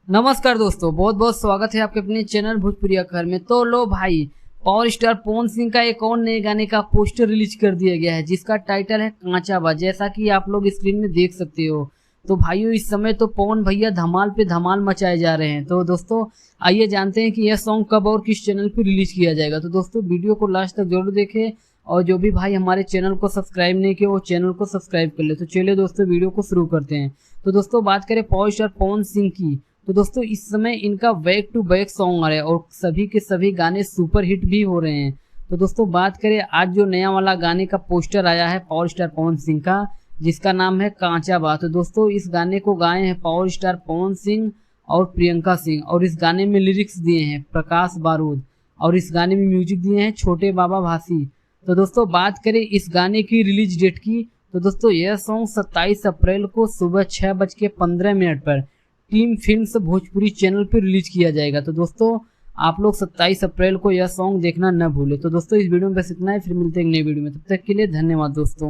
नमस्कार दोस्तों, बहुत बहुत स्वागत है आपके अपने चैनल भोजपुरी अखबार में। तो लो भाई, पावर स्टार पवन सिंह का एक और नए गाने का पोस्टर रिलीज कर दिया गया है जिसका टाइटल है कांचा बा, जैसा कि आप लोग स्क्रीन में देख सकते हो। तो भाइयों, इस समय तो पवन भैया धमाल पे धमाल मचाए जा रहे हैं। तो दोस्तों आइए जानते हैं कि यह सॉन्ग कब और किस चैनल पर रिलीज किया जाएगा। तो दोस्तों वीडियो को लास्ट तक जरूर देखें और जो भी भाई हमारे चैनल को सब्सक्राइब नहीं किया वो चैनल को सब्सक्राइब कर ले। तो चलिए दोस्तों वीडियो को शुरू करते हैं। तो दोस्तों बात करें पावर स्टार पवन सिंह की, तो दोस्तों इस समय इनका बैक टू बैक सॉन्ग आ रहा है और सभी के सभी गाने सुपर हिट भी हो रहे हैं। तो दोस्तों बात करें आज जो नया वाला गाने का पोस्टर आया है पावर स्टार पवन सिंह का, जिसका नाम है कांचा बा। तो दोस्तों इस गाने को गाए हैं पावर स्टार पवन सिंह और प्रियंका सिंह, और इस गाने में लिरिक्स दिए हैं प्रकाश बारूद, और इस गाने में म्यूजिक दिए हैं छोटे बाबा भासी। तो दोस्तों बात करें इस गाने की रिलीज डेट की, तो दोस्तों यह सॉन्ग 27 अप्रैल को सुबह 6:15 पर टीम फिल्म्स भोजपुरी चैनल पर रिलीज किया जाएगा। तो दोस्तों आप लोग 27 अप्रैल को यह सॉन्ग देखना न भूलें। तो दोस्तों इस वीडियो में बस इतना ही, फिर मिलते हैं एक नई वीडियो में। तब तक के लिए धन्यवाद दोस्तों।